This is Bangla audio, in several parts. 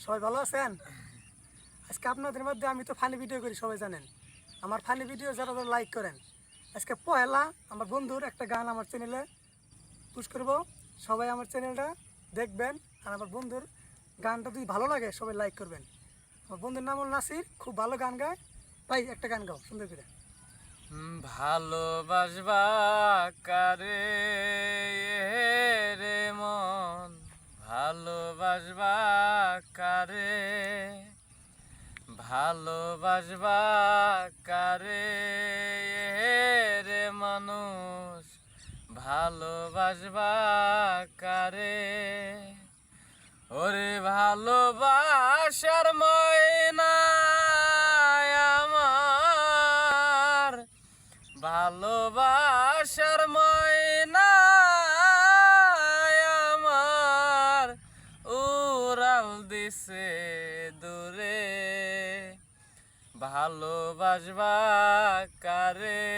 সবাই ভালো আছেন? আজকে আপনাদের মধ্যে আমি তো ফানি ভিডিও করি, সবাই জানেন। আমার ফানি ভিডিও যারা যারা লাইক করেন, আজকে পয়লা আমার বন্ধুর একটা গান আমার চ্যানেলে পুশ করব। সবাই আমার চ্যানেলটা দেখবেন, আর আমার বন্ধুর গানটা যদি ভালো লাগে সবাই লাইক করবেন। আমার বন্ধুর নাম হল নাসির, খুব ভালো গান গায়। ভাই একটা গান গাও সুন্দর করে। ভালোবাসবা কারে রে মন, ভালোবাসবা কারে, ভালোবাসবা কারে রে মানুষ, ভালোবাসবা কারে। ওরে ভালোবাসার ময়না আমার, ভালোবাসার ময়না আমার উড়াল দিছে দূরে, ভালোবাসবা কারে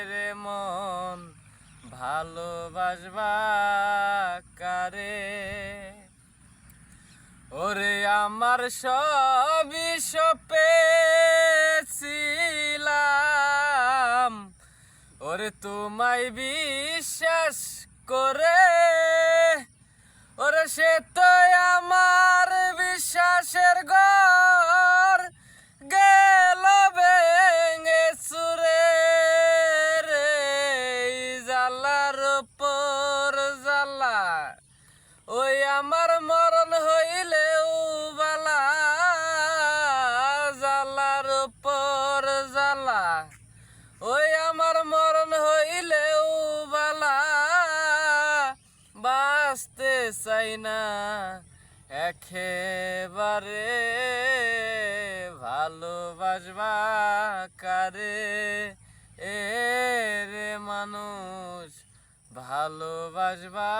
রে মন, ভালোবাসবা কারে। ওরে আমার সবই সপেছিলাম, ওরে তোমায় বিশ্বাস করে, ওরে সে তো আমার বিশ্বাসের ঘর গেল ভেঙে চুরে রে। জালার উপর জালা, ওই আমার মরণ হইলেও বালা, জালার উপর জালা, ওই আমার মরণ হইলেও বালা। বাঁচতে চাই না একেবারে, ভালোবাসবা কারে এ রে মানুষ, ভালোবাসবা